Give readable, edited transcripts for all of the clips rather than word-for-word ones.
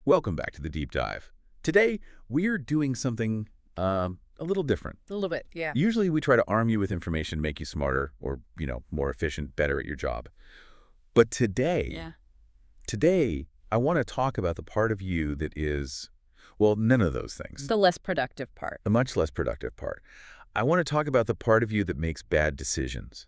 Welcome back to the Deep Dive. Today, we're doing something a little different. A little bit, yeah. Usually, we try to arm you with information, make you smarter or, more efficient, better at your job. But today, I want to talk about the part of you that is, well, none of those things. The less productive part. The much less productive part. I want to talk about the part of you that makes bad decisions.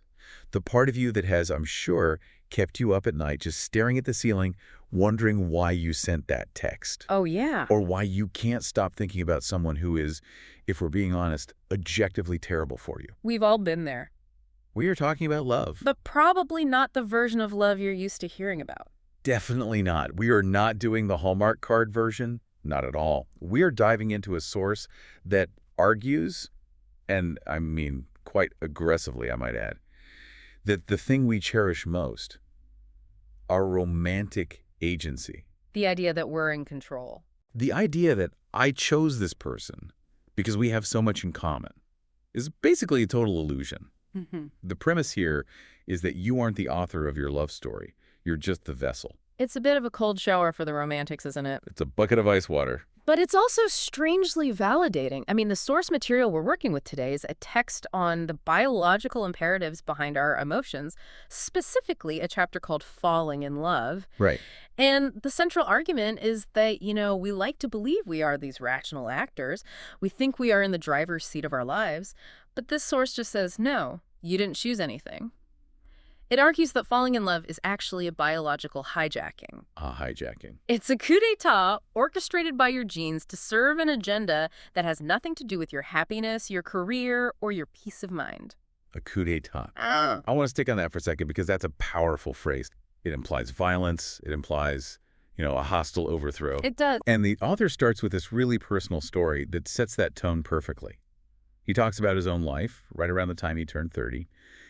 The part of you that has, I'm sure, kept you up at night just staring at the ceiling, wondering why you sent that text. Oh, yeah. Or why you can't stop thinking about someone who is, if we're being honest, objectively terrible for you. We've all been there. We are talking about love. But probably not the version of love you're used to hearing about. Definitely not. We are not doing the Hallmark card version. Not at all. We are diving into a source that argues, and I mean quite aggressively, I might add, that the thing we cherish most, our romantic agency. The idea that we're in control. The idea that I chose this person because we have so much in common is basically a total illusion. The premise here is that you aren't the author of your love story. You're just the vessel. It's a bit of a cold shower for the romantics, isn't it? It's a bucket of ice water. But it's also strangely validating. I mean, the source material we're working with today is a text on the biological imperatives behind our emotions, specifically a chapter called Falling in Love. Right. And the central argument is that, we like to believe we are these rational actors. We think we are in the driver's seat of our lives. But this source just says, no, you didn't choose anything. It argues that falling in love is actually a biological hijacking. Hijacking. It's a coup d'etat orchestrated by your genes to serve an agenda that has nothing to do with your happiness, your career, or your peace of mind. A coup d'etat. I want to stick on that for a second because that's a powerful phrase. It implies violence. It implies, a hostile overthrow. It does. And the author starts with this really personal story that sets that tone perfectly. He talks about his own life right around the time he turned 30.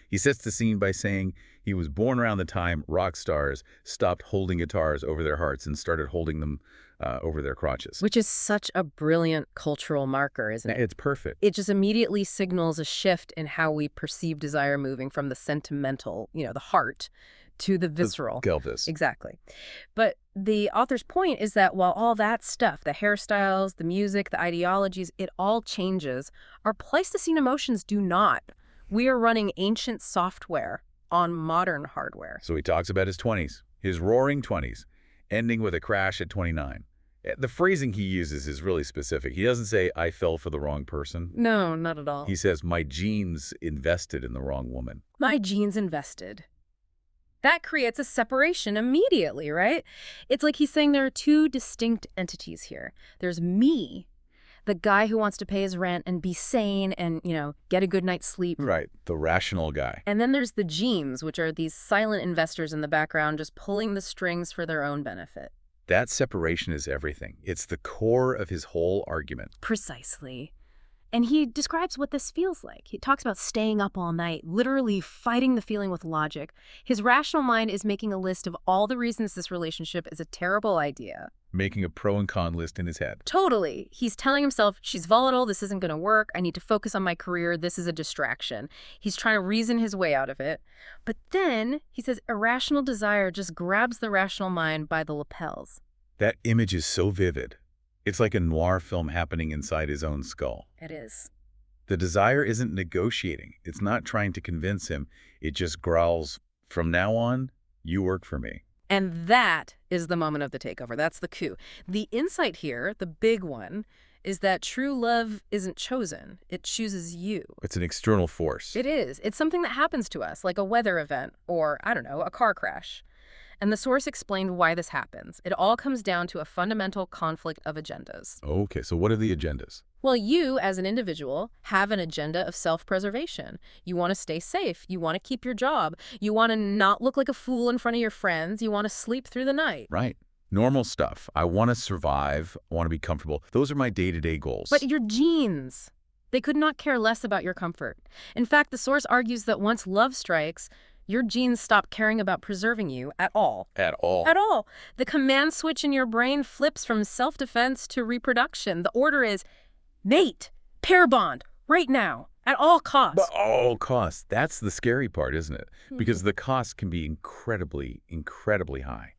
He sets the scene by saying he was born around the time rock stars stopped holding guitars over their hearts and started holding them over their crotches. Which is such a brilliant cultural marker, isn't it? It's perfect. It just immediately signals a shift in how we perceive desire moving from the sentimental, the heart, to the visceral. Pelvis. Exactly. But the author's point is that while all that stuff, the hairstyles, the music, the ideologies, it all changes, our Pleistocene emotions do not. We are running ancient software on modern hardware. So he talks about his 20s, his roaring 20s, ending with a crash at 29. The phrasing he uses is really specific. He doesn't say, I fell for the wrong person. No, not at all. He says, my genes invested in the wrong woman. My genes invested. That creates a separation immediately, right? It's like he's saying there are two distinct entities here. There's me, the guy who wants to pay his rent and be sane and, get a good night's sleep. Right, the rational guy. And then there's the genes, which are these silent investors in the background just pulling the strings for their own benefit. That separation is everything. It's the core of his whole argument. Precisely. And he describes what this feels like. He talks about staying up all night, literally fighting the feeling with logic. His rational mind is making a list of all the reasons this relationship is a terrible idea. Making a pro and con list in his head. Totally. He's telling himself, she's volatile, this isn't going to work, I need to focus on my career, this is a distraction. He's trying to reason his way out of it. But then, he says, irrational desire just grabs the rational mind by the lapels. That image is so vivid. It's like a noir film happening inside his own skull. It is. The desire isn't negotiating. It's not trying to convince him. It just growls, from now on, you work for me. And that is the moment of the takeover. That's the coup. The insight here, the big one, is that true love isn't chosen. It chooses you. It's an external force. It is. It's something that happens to us, like a weather event or, a car crash. And the source explained why this happens. It all comes down to a fundamental conflict of agendas. Okay, so what are the agendas? Well, you, as an individual, have an agenda of self-preservation. You want to stay safe. You want to keep your job. You want to not look like a fool in front of your friends. You want to sleep through the night. Right. Normal stuff. I want to survive. I want to be comfortable. Those are my day-to-day goals. But your genes, they could not care less about your comfort. In fact, the source argues that once love strikes, your genes stop caring about preserving you at all. At all. At all. The command switch in your brain flips from self-defense to reproduction. The order is, mate, pair bond, right now, at all costs. But all costs. That's the scary part, isn't it? Because the cost can be incredibly, incredibly high.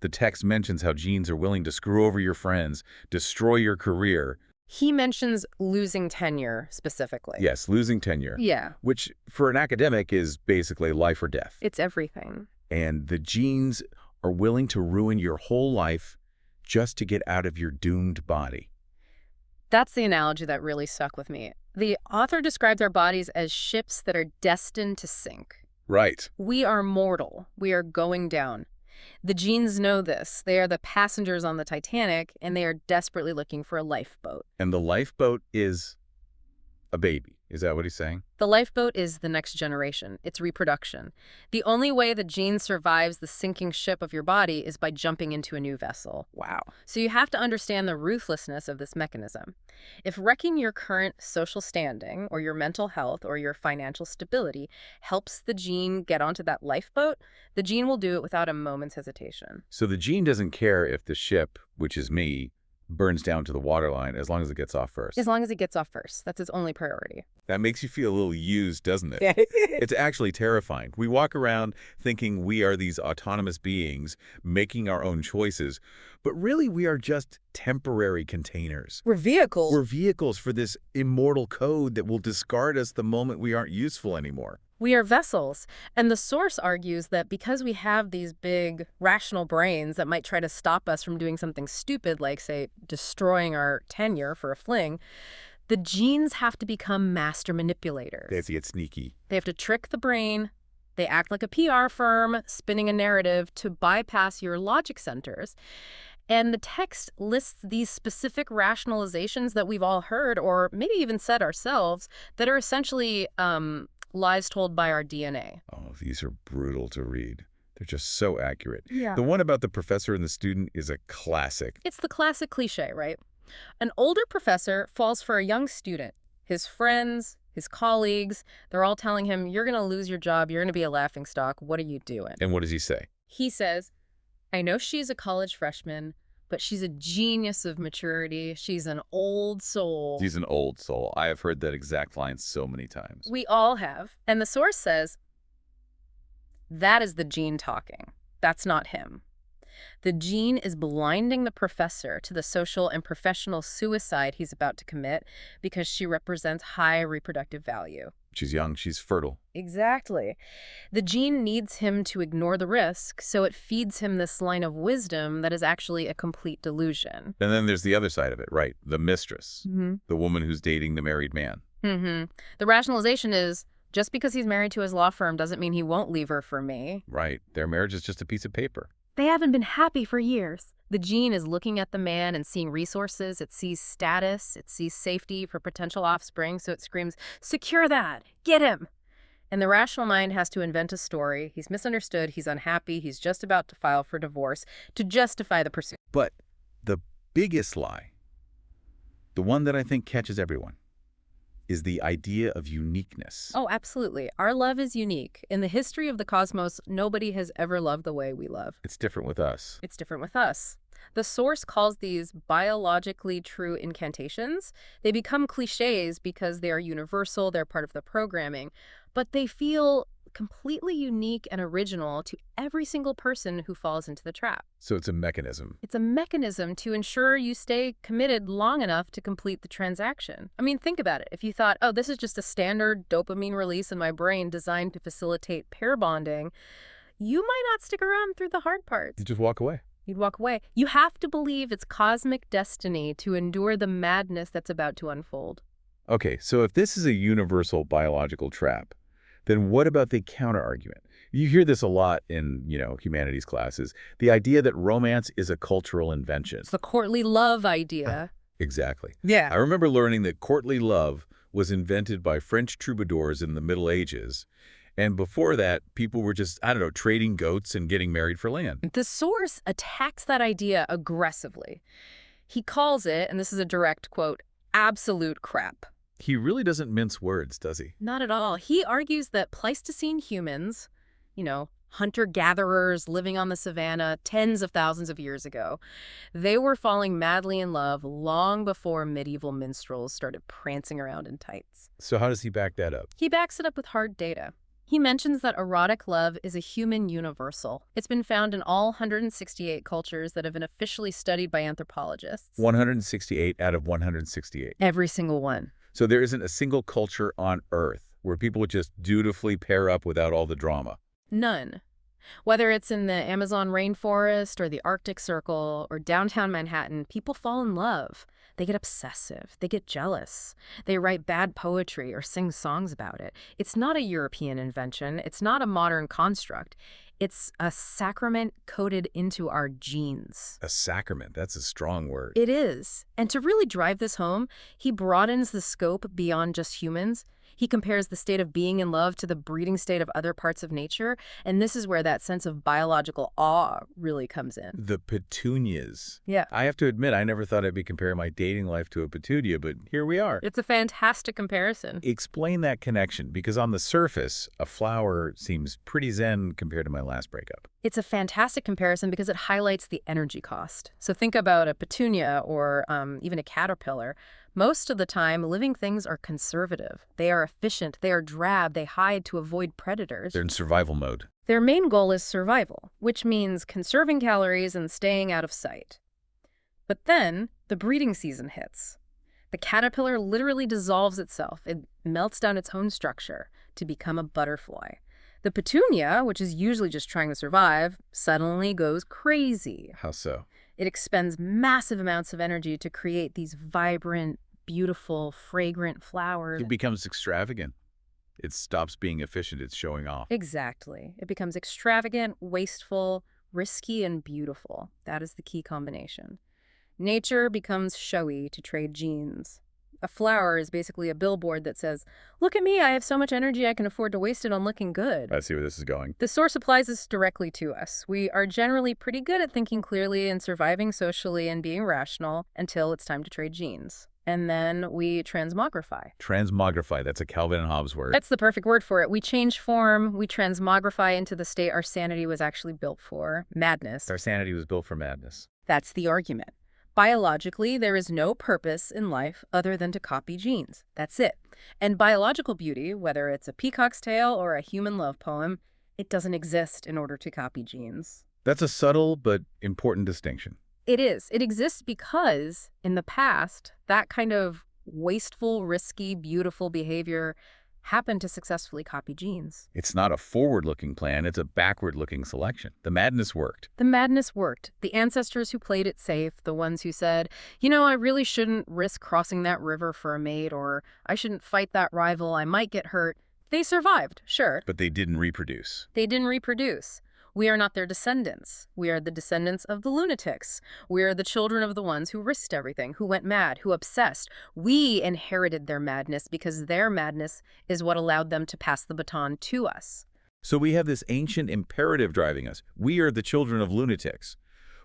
The text mentions how genes are willing to screw over your friends, destroy your career. He mentions losing tenure specifically. Yes, losing tenure. Yeah. Which, for an academic, is basically life or death. It's everything. And the genes are willing to ruin your whole life just to get out of your doomed body. That's the analogy that really stuck with me. The author describes our bodies as ships that are destined to sink. Right. We are mortal. We are going down. The genes know this. They are the passengers on the Titanic, and they are desperately looking for a lifeboat. And the lifeboat is a baby. Is that what he's saying? The lifeboat is the next generation. It's reproduction. The only way the gene survives the sinking ship of your body is by jumping into a new vessel. Wow. So you have to understand the ruthlessness of this mechanism. If wrecking your current social standing or your mental health or your financial stability helps the gene get onto that lifeboat, the gene will do it without a moment's hesitation. So the gene doesn't care if the ship, which is me, burns down to the waterline as long as it gets off first. As long as it gets off first. That's its only priority. That makes you feel a little used, doesn't it? It's actually terrifying. We walk around thinking we are these autonomous beings making our own choices, but really we are just temporary containers. We're vehicles. We're vehicles for this immortal code that will discard us the moment we aren't useful anymore. We are vessels. And the source argues that because we have these big rational brains that might try to stop us from doing something stupid, like, say, destroying our tenure for a fling, the genes have to become master manipulators. They have to get sneaky. They have to trick the brain. They act like a PR firm, spinning a narrative to bypass your logic centers. And the text lists these specific rationalizations that we've all heard, or maybe even said ourselves, that are essentially lies told by our DNA. Oh, these are brutal to read. They're just so accurate. Yeah. The one about the professor and the student is a classic. It's the classic cliche, right? An older professor falls for a young student. His friends, his colleagues, they're all telling him, you're going to lose your job, you're going to be a laughingstock, what are you doing? And what does he say? He says, I know she's a college freshman, but she's a genius of maturity. She's an old soul. He's an old soul. I have heard that exact line so many times. We all have. And the source says, that is the gene talking. That's not him. The gene is blinding the professor to the social and professional suicide he's about to commit because she represents high reproductive value. She's young. She's fertile. Exactly. The gene needs him to ignore the risk, so it feeds him this line of wisdom that is actually a complete delusion. And then there's the other side of it, right? The mistress, the woman who's dating the married man. The rationalization is, just because he's married to his law firm doesn't mean he won't leave her for me. Right. Their marriage is just a piece of paper. They haven't been happy for years. The gene is looking at the man and seeing resources. It sees status. It sees safety for potential offspring. So it screams, secure that. Get him. And the rational mind has to invent a story. He's misunderstood. He's unhappy. He's just about to file for divorce to justify the pursuit. But the biggest lie, the one that I think catches everyone, is the idea of uniqueness. Oh, absolutely. Our love is unique. In the history of the cosmos, nobody has ever loved the way we love. It's different with us. It's different with us. The source calls these biologically true incantations. They become cliches because they are universal, they're part of the programming, but they feel completely unique and original to every single person who falls into the trap. So it's a mechanism. It's a mechanism to ensure you stay committed long enough to complete the transaction. I mean, think about it. If you thought, oh, this is just a standard dopamine release in my brain designed to facilitate pair bonding, you might not stick around through the hard parts. You just walk away. You'd walk away. You have to believe it's cosmic destiny to endure the madness that's about to unfold. Okay, so if this is a universal biological trap, then what about the counter-argument? You hear this a lot in, humanities classes, the idea that romance is a cultural invention. It's the courtly love idea. Exactly. Yeah. I remember learning that courtly love was invented by French troubadours in the Middle Ages. And before that, people were just, trading goats and getting married for land. The source attacks that idea aggressively. He calls it, and this is a direct quote, absolute crap. He really doesn't mince words, does he? Not at all. He argues that Pleistocene humans, hunter-gatherers living on the savannah tens of thousands of years ago, they were falling madly in love long before medieval minstrels started prancing around in tights. So how does he back that up? He backs it up with hard data. He mentions that erotic love is a human universal. It's been found in all 168 cultures that have been officially studied by anthropologists. 168 out of 168. Every single one. So there isn't a single culture on Earth where people would just dutifully pair up without all the drama. None. Whether it's in the Amazon rainforest or the Arctic Circle or downtown Manhattan, people fall in love. They get obsessive. They get jealous. They write bad poetry or sing songs about it. It's not a European invention. It's not a modern construct. It's a sacrament coded into our genes. A sacrament, that's a strong word. It is. And to really drive this home, he broadens the scope beyond just humans. He compares the state of being in love to the breeding state of other parts of nature, and this is where that sense of biological awe really comes in. The petunias. Yeah. I have to admit, I never thought I'd be comparing my dating life to a petunia, but here we are. It's a fantastic comparison. Explain that connection, because on the surface, a flower seems pretty zen compared to my last breakup. It's a fantastic comparison because it highlights the energy cost. So think about a petunia or even a caterpillar. Most of the time, living things are conservative. They are efficient, they are drab, they hide to avoid predators. They're in survival mode. Their main goal is survival, which means conserving calories and staying out of sight. But then, the breeding season hits. The caterpillar literally dissolves itself. It melts down its own structure to become a butterfly. The petunia, which is usually just trying to survive, suddenly goes crazy. How so? It expends massive amounts of energy to create these vibrant, beautiful, fragrant flowers. It becomes extravagant. It stops being efficient, it's showing off. Exactly. It becomes extravagant, wasteful, risky, and beautiful. That is the key combination. Nature becomes showy to trade genes. A flower is basically a billboard that says, "Look at me, I have so much energy I can afford to waste it on looking good." I see where this is going. The source applies this directly to us. We are generally pretty good at thinking clearly and surviving socially and being rational until it's time to trade genes. And then we transmogrify. Transmogrify, that's a Calvin and Hobbes word. That's the perfect word for it. We change form, we transmogrify into the state our sanity was actually built for, madness. Our sanity was built for madness. That's the argument. Biologically, there is no purpose in life other than to copy genes. That's it. And biological beauty, whether it's a peacock's tail or a human love poem, it doesn't exist in order to copy genes. That's a subtle but important distinction. It is. It exists because, in the past, that kind of wasteful, risky, beautiful behavior happened to successfully copy genes. It's not a forward-looking plan, it's a backward-looking selection. The madness worked. The madness worked. The ancestors who played it safe, the ones who said, you know, I really shouldn't risk crossing that river for a mate, or I shouldn't fight that rival, I might get hurt. They survived, sure. But they didn't reproduce. They didn't reproduce. We are not their descendants. We are the descendants of the lunatics. We are the children of the ones who risked everything, who went mad, who obsessed. We inherited their madness because their madness is what allowed them to pass the baton to us. So we have this ancient imperative driving us. We are the children of lunatics.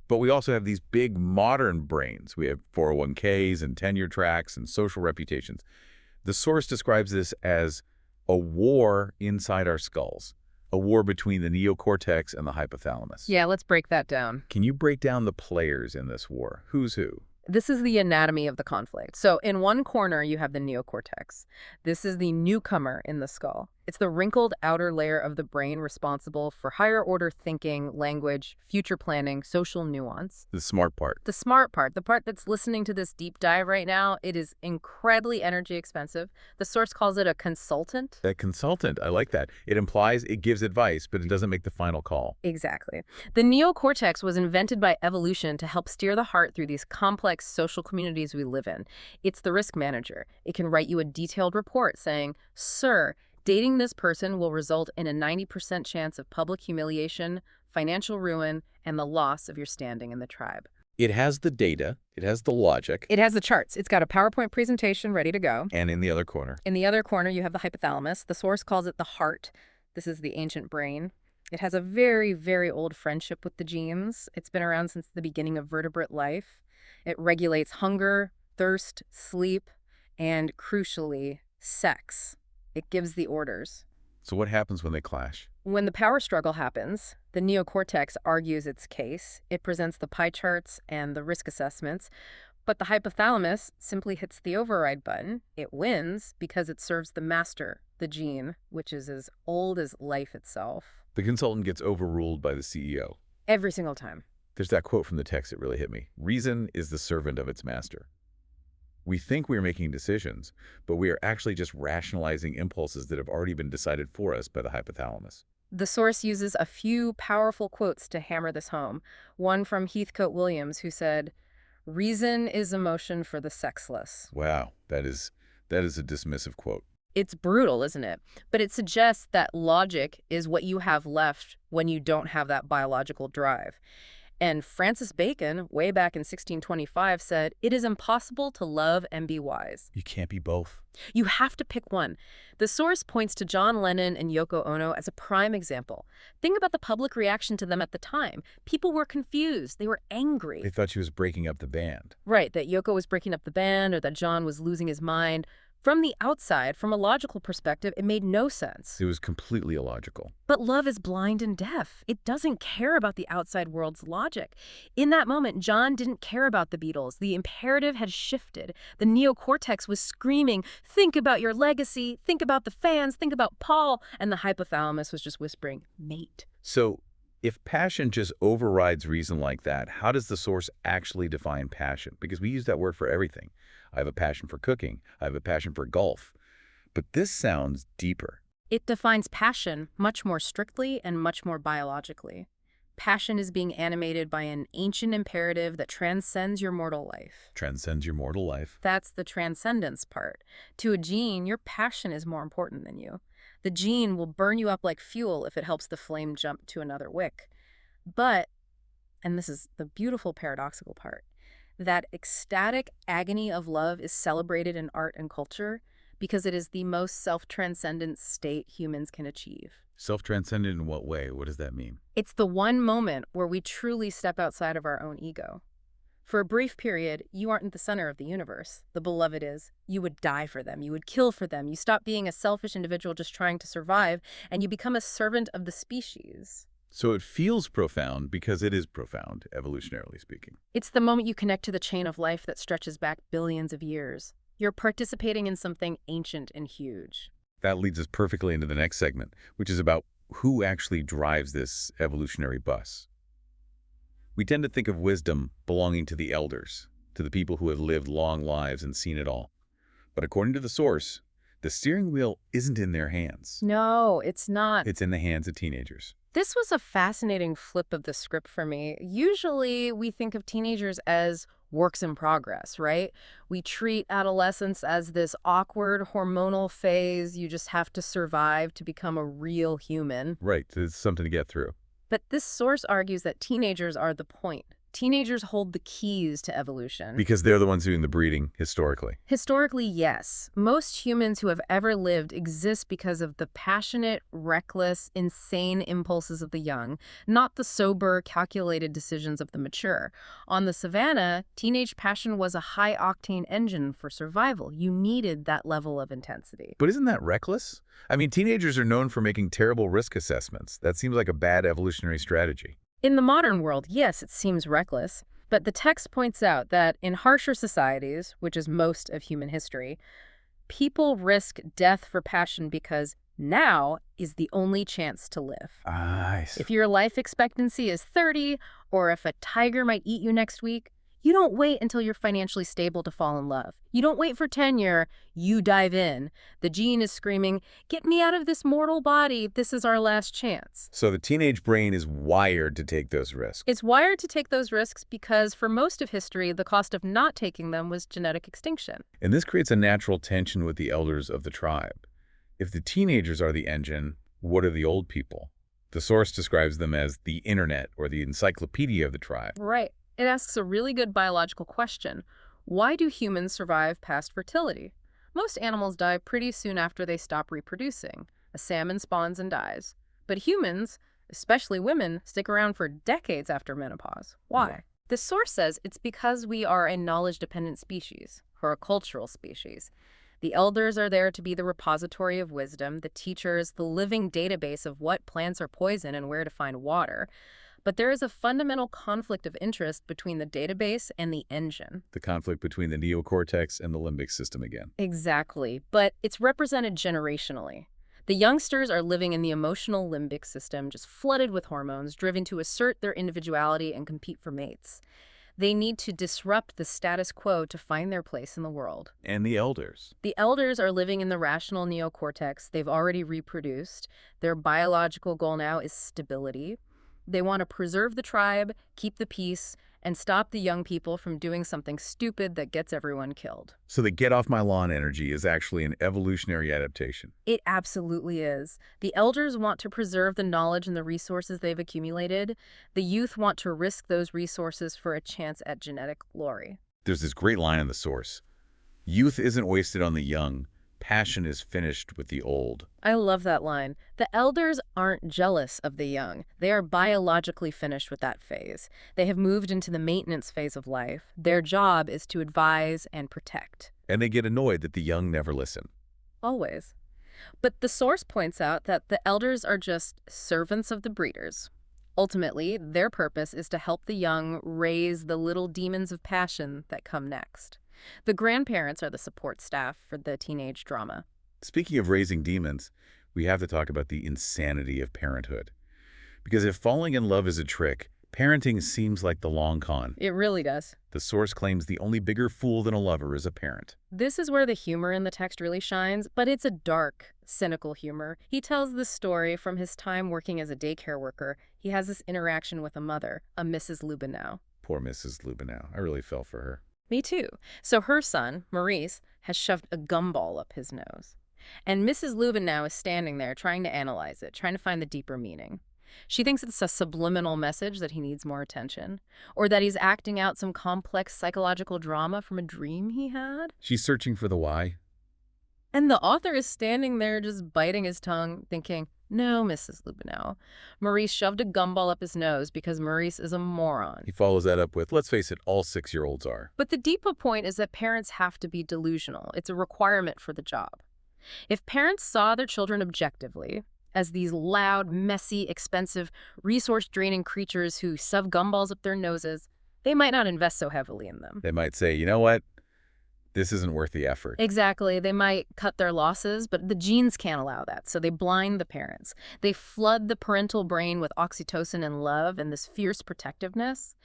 But we also have these big modern brains. We have 401ks and tenure tracks and social reputations. The source describes this as a war inside our skulls. A war between the neocortex and the hypothalamus. Yeah, let's break that down. Can you break down the players in this war? Who's who? This is the anatomy of the conflict. So in one corner, you have the neocortex. This is the newcomer in the skull. It's the wrinkled outer layer of the brain responsible for higher order thinking, language, future planning, social nuance. The smart part. The smart part, the part that's listening to this deep dive right now, it is incredibly energy expensive. The source calls it a consultant. A consultant, I like that. It implies it gives advice, but it doesn't make the final call. Exactly. The neocortex was invented by evolution to help steer the heart through these complex social communities we live in. It's the risk manager. It can write you a detailed report saying, "Sir, dating this person will result in a 90% chance of public humiliation, financial ruin, and the loss of your standing in the tribe." It has the data, it has the logic, It has the charts. It's got a PowerPoint presentation ready to go. and in the other corner. In the other corner, you have the hypothalamus. The source calls it the heart. This is the ancient brain. It has a very, very old friendship with the genes. It's been around since the beginning of vertebrate life. It regulates hunger, thirst, sleep, and crucially, sex. It gives the orders. So what happens when they clash? When the power struggle happens, the neocortex argues its case. It presents the pie charts and the risk assessments. But the hypothalamus simply hits the override button. It wins because it serves the master, the gene, which is as old as life itself. The consultant gets overruled by the CEO. Every single time. There's that quote from the text that really hit me. Reason is the servant of its master. We think we're making decisions, but we are actually just rationalizing impulses that have already been decided for us by the hypothalamus. The source uses a few powerful quotes to hammer this home. One from Heathcote Williams, who said, "Reason is emotion for the sexless." Wow, that is a dismissive quote. It's brutal, isn't it? But it suggests that logic is what you have left when you don't have that biological drive. And Francis Bacon, way back in 1625, said, "It is impossible to love and be wise." You can't be both. You have to pick one. The source points to John Lennon and Yoko Ono as a prime example. Think about the public reaction to them at the time. People were confused. They were angry. They thought she was breaking up the band. Right, that Yoko was breaking up the band or that John was losing his mind. From the outside, from a logical perspective, it made no sense. It was completely illogical. But love is blind and deaf. It doesn't care about the outside world's logic. In that moment, John didn't care about the Beatles. The imperative had shifted. The neocortex was screaming, "Think about your legacy, think about the fans, think about Paul." And the hypothalamus was just whispering, "Mate." So, if passion just overrides reason like that, how does the source actually define passion? Because we use that word for everything. I have a passion for cooking. I have a passion for golf. But this sounds deeper. It defines passion much more strictly and much more biologically. Passion is being animated by an ancient imperative that transcends your mortal life. Transcends your mortal life. That's the transcendence part. To a gene, your passion is more important than you. The gene will burn you up like fuel if it helps the flame jump to another wick. But, and this is the beautiful paradoxical part, that ecstatic agony of love is celebrated in art and culture because it is the most self-transcendent state humans can achieve. Self-transcendent in what way? What does that mean? It's the one moment where we truly step outside of our own ego. For a brief period, you aren't the center of the universe. The beloved is. You would die for them. You would kill for them. You stop being a selfish individual just trying to survive, and you become a servant of the species. So it feels profound because it is profound, evolutionarily speaking. It's the moment you connect to the chain of life that stretches back billions of years. You're participating in something ancient and huge. That leads us perfectly into the next segment, which is about who actually drives this evolutionary bus. We tend to think of wisdom belonging to the elders, to the people who have lived long lives and seen it all. But according to the source, the steering wheel isn't in their hands. No, it's not. It's in the hands of teenagers. This was a fascinating flip of the script for me. Usually we think of teenagers as works in progress, right? We treat adolescence as this awkward hormonal phase. You just have to survive to become a real human. Right, it's something to get through. But this source argues that teenagers are the point. Teenagers hold the keys to evolution. Because they're the ones doing the breeding, historically. Historically, yes. Most humans who have ever lived exist because of the passionate, reckless, insane impulses of the young, not the sober, calculated decisions of the mature. On the savannah, teenage passion was a high-octane engine for survival. You needed that level of intensity. But isn't that reckless? I mean, teenagers are known for making terrible risk assessments. That seems like a bad evolutionary strategy. In the modern world, yes, it seems reckless, but the text points out that in harsher societies, which is most of human history, people risk death for passion because now is the only chance to live. I see. If your life expectancy is 30, or if a tiger might eat you next week, you don't wait until you're financially stable to fall in love. You don't wait for tenure, you dive in. The gene is screaming, "Get me out of this mortal body, this is our last chance." So the teenage brain is wired to take those risks. It's wired to take those risks because for most of history, the cost of not taking them was genetic extinction. And this creates a natural tension with the elders of the tribe. If the teenagers are the engine, what are the old people? The source describes them as the internet or the encyclopedia of the tribe. Right. It asks a really good biological question. Why do humans survive past fertility? Most animals die pretty soon after they stop reproducing. A salmon spawns and dies. But humans, especially women, stick around for decades after menopause. Why? The source says it's because we are a knowledge-dependent species, or a cultural species. The elders are there to be the repository of wisdom, the teachers, the living database of what plants are poison and where to find water. But there is a fundamental conflict of interest between the database and the engine. The conflict between the neocortex and the limbic system again. Exactly, but it's represented generationally. The youngsters are living in the emotional limbic system, just flooded with hormones, driven to assert their individuality and compete for mates. They need to disrupt the status quo to find their place in the world. And the elders. The elders are living in the rational neocortex. They've already reproduced. Their biological goal now is stability. They want to preserve the tribe, keep the peace, and stop the young people from doing something stupid that gets everyone killed. So the get off my lawn energy is actually an evolutionary adaptation. It absolutely is. The elders want to preserve the knowledge and the resources they've accumulated. The youth want to risk those resources for a chance at genetic glory. There's this great line in the source. Youth isn't wasted on the young. Passion is finished with the old. I love that line. The elders aren't jealous of the young. They are biologically finished with that phase. They have moved into the maintenance phase of life. Their job is to advise and protect. And they get annoyed that the young never listen. Always. But the source points out that the elders are just servants of the breeders. Ultimately, their purpose is to help the young raise the little demons of passion that come next. The grandparents are the support staff for the teenage drama. Speaking of raising demons, we have to talk about the insanity of parenthood. Because if falling in love is a trick, parenting seems like the long con. It really does. The source claims the only bigger fool than a lover is a parent. This is where the humor in the text really shines, but it's a dark, cynical humor. He tells this story from his time working as a daycare worker. He has this interaction with a mother, a Mrs. Lubinow. Poor Mrs. Lubinow. I really fell for her. Me too. So her son, Maurice, has shoved a gumball up his nose. And Mrs. Lubinow is standing there trying to analyze it, trying to find the deeper meaning. She thinks it's a subliminal message that he needs more attention, or that he's acting out some complex psychological drama from a dream he had. She's searching for the why. And the author is standing there just biting his tongue, thinking, no, Mrs. Lubinow. Maurice shoved a gumball up his nose because Maurice is a moron. He follows that up with, let's face it, all 6-year-olds are. But the deeper point is that parents have to be delusional. It's a requirement for the job. If parents saw their children objectively, as these loud, messy, expensive, resource-draining creatures who shove gumballs up their noses, they might not invest so heavily in them. They might say, you know what? This isn't worth the effort. Exactly. They might cut their losses, but the genes can't allow that, so they blind the parents. They flood the parental brain with oxytocin and love and this fierce protectiveness.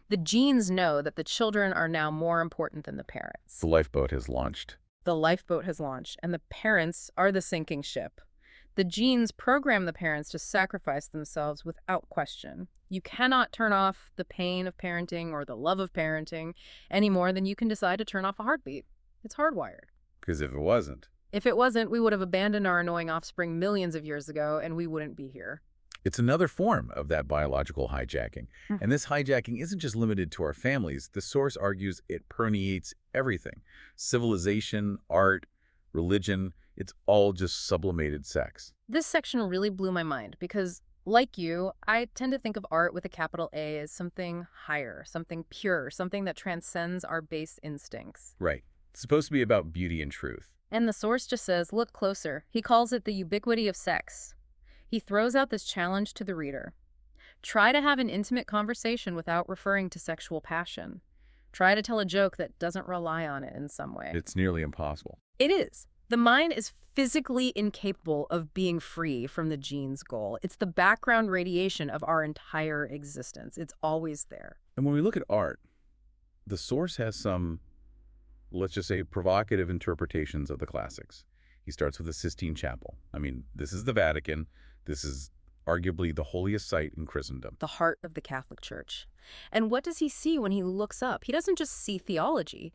The genes know that the children are now more important than the parents. The lifeboat has launched. The lifeboat has launched, and the parents are the sinking ship. The genes program the parents to sacrifice themselves without question. You cannot turn off the pain of parenting or the love of parenting any more than you can decide to turn off a heartbeat. It's hardwired. Because if it wasn't, We would have abandoned our annoying offspring millions of years ago, and we wouldn't be here. it's another form of that biological hijacking. And this hijacking isn't just limited to our families. The source argues it permeates everything. Civilization, art, religion, it's all just sublimated sex. This section really blew my mind because, like you, I tend to think of art with a capital A as something higher, something pure, something that transcends our base instincts. Right. It's supposed to be about beauty and truth. And the source just says, look closer. He calls it the ubiquity of sex. He throws out this challenge to the reader. Try to have an intimate conversation without referring to sexual passion. Try to tell a joke that doesn't rely on it in some way. It's nearly impossible. It is. The mind is physically incapable of being free from the gene's goal. It's the background radiation of our entire existence. It's always there. And when we look at art, the source has some, let's just say, provocative interpretations of the classics. He starts with the Sistine Chapel. I mean, this is the Vatican. This is arguably the holiest site in Christendom. The heart of the Catholic Church. And what does he see when he looks up? He doesn't just see theology.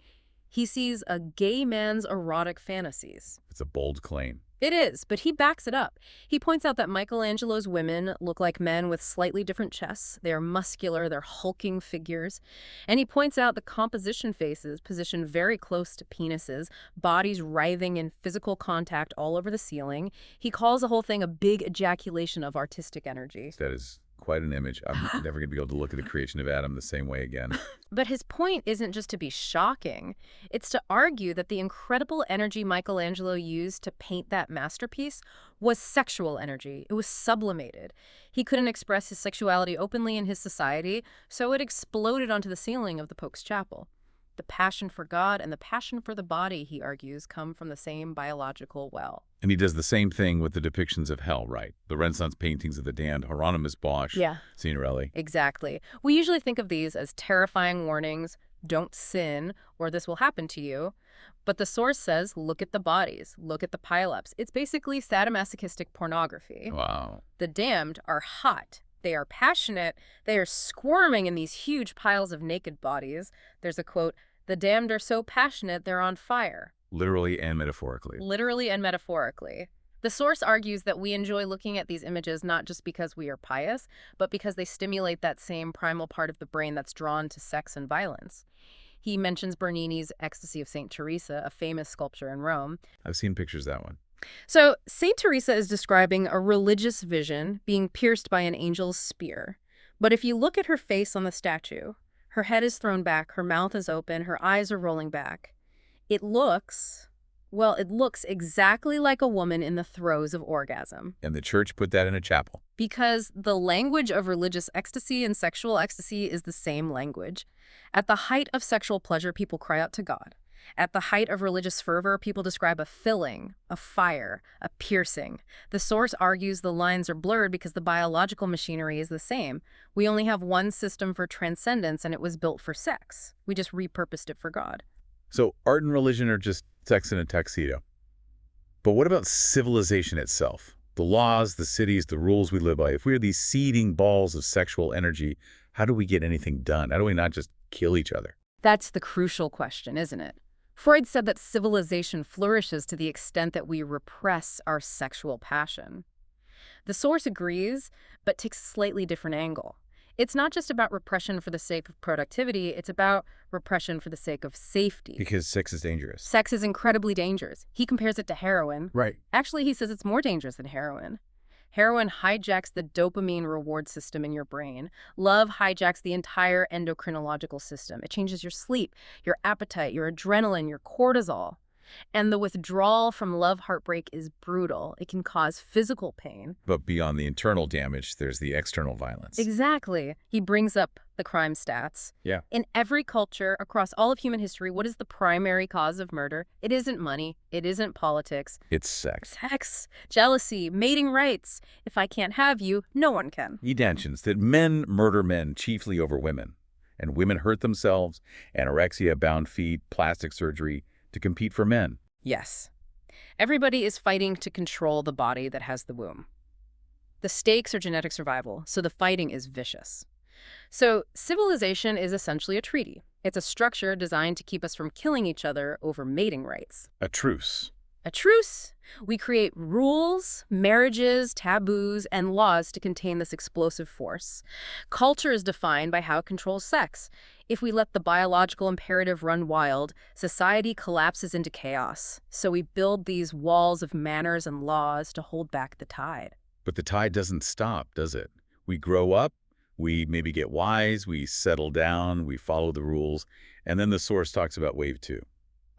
He sees a gay man's erotic fantasies. It's a bold claim. It is, but he backs it up. He points out that Michelangelo's women look like men with slightly different chests. They are muscular, they're hulking figures. And he points out the composition faces positioned very close to penises, bodies writhing in physical contact all over the ceiling. He calls the whole thing a big ejaculation of artistic energy. That is quite an image. I'm never going to be able to look at the creation of Adam the same way again. But his point isn't just to be shocking. It's to argue that the incredible energy Michelangelo used to paint that masterpiece was sexual energy. It was sublimated. He couldn't express his sexuality openly in his society, so it exploded onto the ceiling of the Pope's chapel. The passion for God and the passion for the body, he argues, come from the same biological well. And he does the same thing with the depictions of hell, right? The Renaissance paintings of the damned, Hieronymus Bosch, Signorelli. Exactly. We usually think of these as terrifying warnings, don't sin, or this will happen to you. But the source says, look at the bodies, look at the pileups. It's basically sadomasochistic pornography. Wow. The damned are hot. They are passionate. They are squirming in these huge piles of naked bodies. There's a quote, "The damned are so passionate they're on fire." Literally and metaphorically. Literally and metaphorically. The source argues that we enjoy looking at these images not just because we are pious, but because they stimulate that same primal part of the brain that's drawn to sex and violence. He mentions Bernini's Ecstasy of St. Teresa, a famous sculpture in Rome. I've seen pictures of that one. So St. Teresa is describing a religious vision being pierced by an angel's spear. But if you look at her face on the statue, her head is thrown back, her mouth is open, her eyes are rolling back. It looks exactly like a woman in the throes of orgasm. And the church put that in a chapel. Because the language of religious ecstasy and sexual ecstasy is the same language. At the height of sexual pleasure, people cry out to God. At the height of religious fervor, people describe a filling, a fire, a piercing. The source argues the lines are blurred because the biological machinery is the same. We only have one system for transcendence, and it was built for sex. We just repurposed it for God. So art and religion are just sex in a tuxedo. But what about civilization itself? The laws, the cities, the rules we live by. If we're these seething balls of sexual energy, how do we get anything done? How do we not just kill each other? That's the crucial question, isn't it? Freud said that civilization flourishes to the extent that we repress our sexual passion. The source agrees, but takes a slightly different angle. It's not just about repression for the sake of productivity, it's about repression for the sake of safety. Because sex is dangerous. Sex is incredibly dangerous. He compares it to heroin. Right. Actually, he says it's more dangerous than heroin. Heroin hijacks the dopamine reward system in your brain. Love hijacks the entire endocrinological system. It changes your sleep, your appetite, your adrenaline, your cortisol. And the withdrawal from love heartbreak is brutal. It can cause physical pain. But beyond the internal damage, there's the external violence. Exactly. He brings up the crime stats. Yeah. In every culture, across all of human history, what is the primary cause of murder? It isn't money. It isn't politics. It's sex. Sex, jealousy, mating rights. If I can't have you, no one can. He mentions that men murder men chiefly over women, and women hurt themselves, anorexia, bound feet, plastic surgery, to compete for men. Yes. Everybody is fighting to control the body that has the womb. The stakes are genetic survival, so the fighting is vicious. So civilization is essentially a treaty. It's a structure designed to keep us from killing each other over mating rights. A truce. A truce. We create rules, marriages, taboos, and laws to contain this explosive force. Culture is defined by how it controls sex. If we let the biological imperative run wild, society collapses into chaos. So we build these walls of manners and laws to hold back the tide. But the tide doesn't stop, does it? We grow up, we maybe get wise, we settle down, we follow the rules, and then the source talks about wave 2.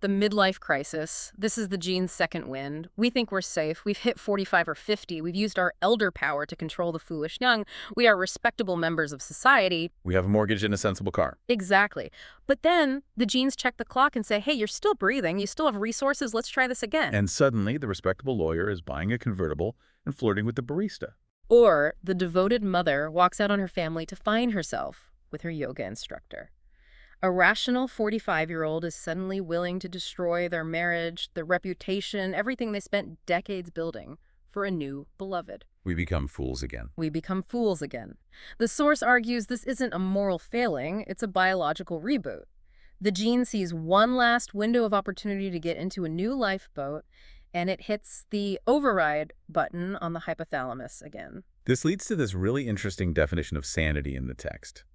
The midlife crisis. This is the gene's second wind. We think we're safe. We've hit 45 or 50. We've used our elder power to control the foolish young. We are respectable members of society. We have a mortgage and a sensible car. Exactly. But then the genes check the clock and say, hey, you're still breathing. You still have resources. Let's try this again. And suddenly the respectable lawyer is buying a convertible and flirting with the barista. Or the devoted mother walks out on her family to find herself with her yoga instructor. A rational 45-year-old is suddenly willing to destroy their marriage, their reputation, everything they spent decades building for a new beloved. We become fools again. We become fools again. The source argues this isn't a moral failing, it's a biological reboot. The gene sees one last window of opportunity to get into a new lifeboat, and it hits the override button on the hypothalamus again. This leads to this really interesting definition of sanity in the text.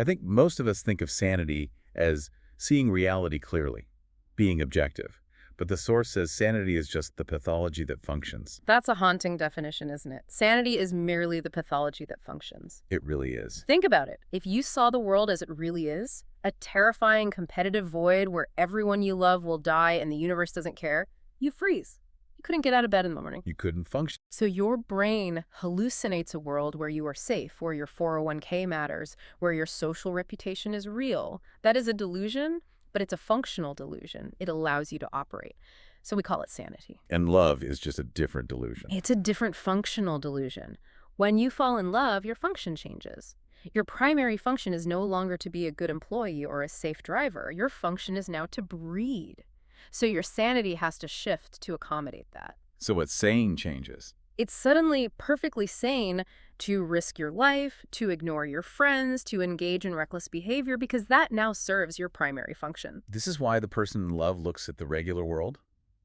I think most of us think of sanity as seeing reality clearly, being objective. But the source says sanity is just the pathology that functions. That's a haunting definition, isn't it? Sanity is merely the pathology that functions. It really is. Think about it. If you saw the world as it really is, a terrifying competitive void where everyone you love will die and the universe doesn't care, you freeze. You couldn't get out of bed in the morning. You couldn't function. So your brain hallucinates a world where you are safe, where your 401k matters, where your social reputation is real. That is a delusion, but it's a functional delusion. It allows you to operate. So we call it sanity. And love is just a different delusion. It's a different functional delusion. When you fall in love, your function changes. Your primary function is no longer to be a good employee or a safe driver. Your function is now to breed. So your sanity has to shift to accommodate that. So what's sane changes. It's suddenly perfectly sane to risk your life, to ignore your friends, to engage in reckless behavior, because that now serves your primary function. This is why the person in love looks at the regular world,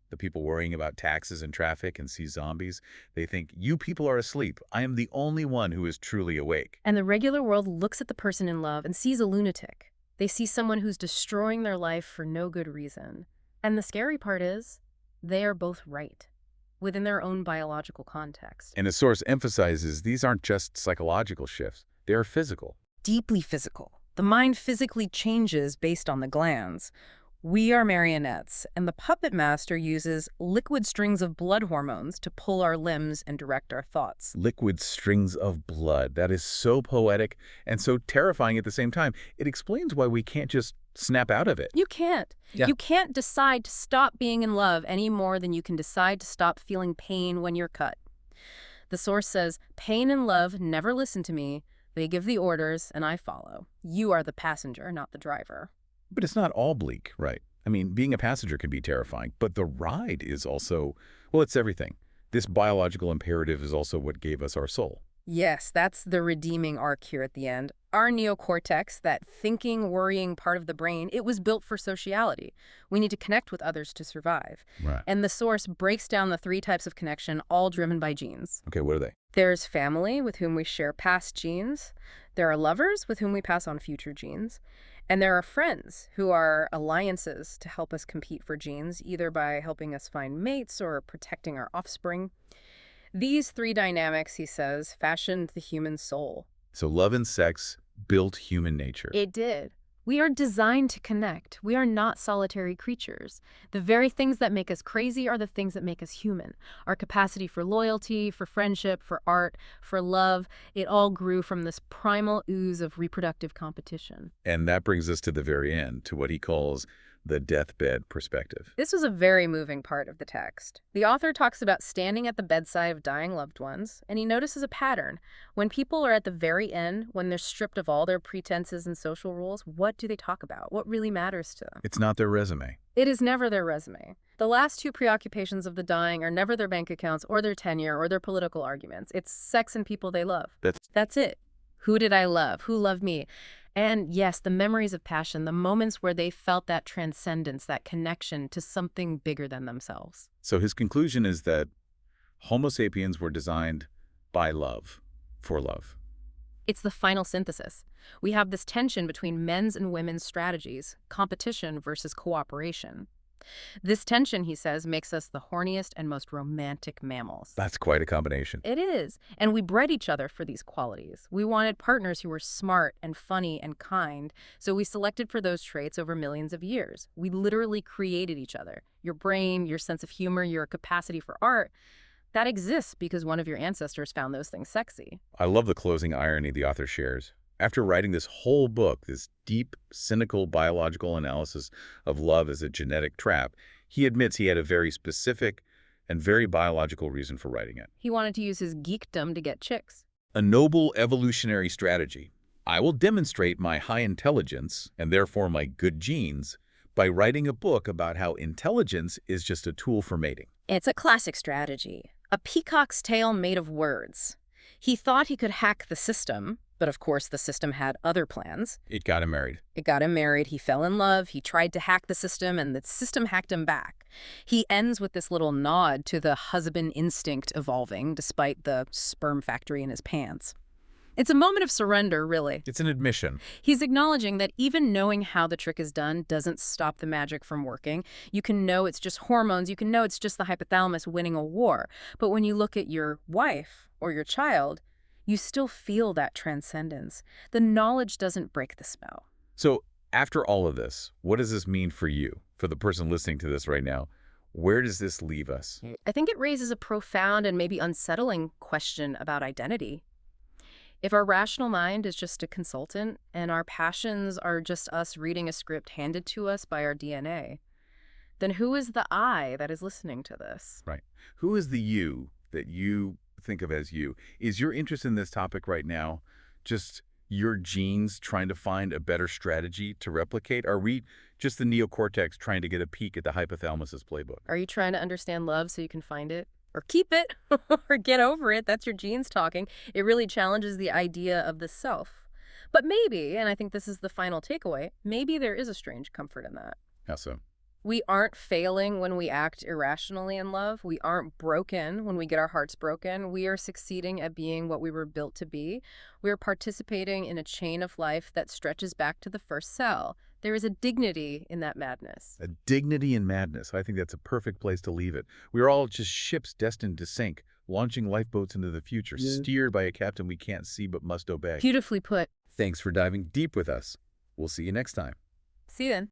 the people worrying about taxes and traffic, and sees zombies. They think, you people are asleep. I am the only one who is truly awake. And the regular world looks at the person in love and sees a lunatic. They see someone who's destroying their life for no good reason. And the scary part is, they are both right, within their own biological context. And the source emphasizes these aren't just psychological shifts. They are physical. Deeply physical. The mind physically changes based on the glands. We are marionettes, and the puppet master uses liquid strings of blood hormones to pull our limbs and direct our thoughts. Liquid strings of blood. That is so poetic and so terrifying at the same time. It explains why we can't just snap out of it. You can't. Yeah. You can't decide to stop being in love any more than you can decide to stop feeling pain when you're cut. The source says, pain and love never listen to me. They give the orders, and I follow. You are the passenger, not the driver. But it's not all bleak, right? I mean, being a passenger can be terrifying, but the ride is also, well, it's everything. This biological imperative is also what gave us our soul. Yes, that's the redeeming arc here at the end. Our neocortex, that thinking, worrying part of the brain, it was built for sociality. We need to connect with others to survive. Right. And the source breaks down the 3 types of connection, all driven by genes. Okay, what are they? There's family, with whom we share past genes. There are lovers, with whom we pass on future genes. And there are friends, who are alliances to help us compete for genes, either by helping us find mates or protecting our offspring. These 3 dynamics, he says, fashioned the human soul. So love and sex built human nature. It did. We are designed to connect. We are not solitary creatures. The very things that make us crazy are the things that make us human. Our capacity for loyalty, for friendship, for art, for love, it all grew from this primal ooze of reproductive competition. And that brings us to the very end, to what he calls the deathbed perspective. This was a very moving part of the text. The author talks about standing at the bedside of dying loved ones, and he notices a pattern. When people are at the very end, when they're stripped of all their pretenses and social rules, what do they talk about? What really matters to them? It's not their resume. It is never their resume. The last 2 preoccupations of the dying are never their bank accounts or their tenure or their political arguments. It's sex and people they love. That's it. Who did I love? Who loved me? And yes, the memories of passion, the moments where they felt that transcendence, that connection to something bigger than themselves. So his conclusion is that Homo sapiens were designed by love, for love. It's the final synthesis. We have this tension between men's and women's strategies, competition versus cooperation. This tension, he says, makes us the horniest and most romantic mammals. That's quite a combination. It is. And we bred each other for these qualities. We wanted partners who were smart and funny and kind, so we selected for those traits over millions of years. We literally created each other. Your brain, your sense of humor, your capacity for art, that exists because one of your ancestors found those things sexy. I love the closing irony the author shares. After writing this whole book, this deep, cynical biological analysis of love as a genetic trap, he admits he had a very specific and very biological reason for writing it. He wanted to use his geekdom to get chicks. A noble evolutionary strategy. I will demonstrate my high intelligence, and therefore my good genes, by writing a book about how intelligence is just a tool for mating. It's a classic strategy. A peacock's tail made of words. He thought he could hack the system, but of course the system had other plans. It got him married. It got him married, he fell in love, he tried to hack the system, and the system hacked him back. He ends with this little nod to the husband instinct evolving, despite the sperm factory in his pants. It's a moment of surrender, really. It's an admission. He's acknowledging that even knowing how the trick is done doesn't stop the magic from working. You can know it's just hormones. You can know it's just the hypothalamus winning a war. But when you look at your wife or your child, you still feel that transcendence. The knowledge doesn't break the spell. So after all of this, what does this mean for you, for the person listening to this right now? Where does this leave us? I think it raises a profound and maybe unsettling question about identity. If our rational mind is just a consultant and our passions are just us reading a script handed to us by our DNA, then who is the I that is listening to this? Right. Who is the you that you think of as you? Is your interest in this topic right now just your genes trying to find a better strategy to replicate? Are we just the neocortex trying to get a peek at the hypothalamus's playbook? Are you trying to understand love so you can find it? Or keep it? Or get over it? That's your genes talking. It really challenges the idea of the self. But maybe, and I think this is the final takeaway, maybe there is a strange comfort in that. How so? We aren't failing when we act irrationally in love. We aren't broken when we get our hearts broken. We are succeeding at being what we were built to be. We are participating in a chain of life that stretches back to the first cell. There is a dignity in that madness. A dignity in madness. I think that's a perfect place to leave it. We are all just ships destined to sink, launching lifeboats into the future, steered by a captain we can't see but must obey. Beautifully put. Thanks for diving deep with us. We'll see you next time. See you then.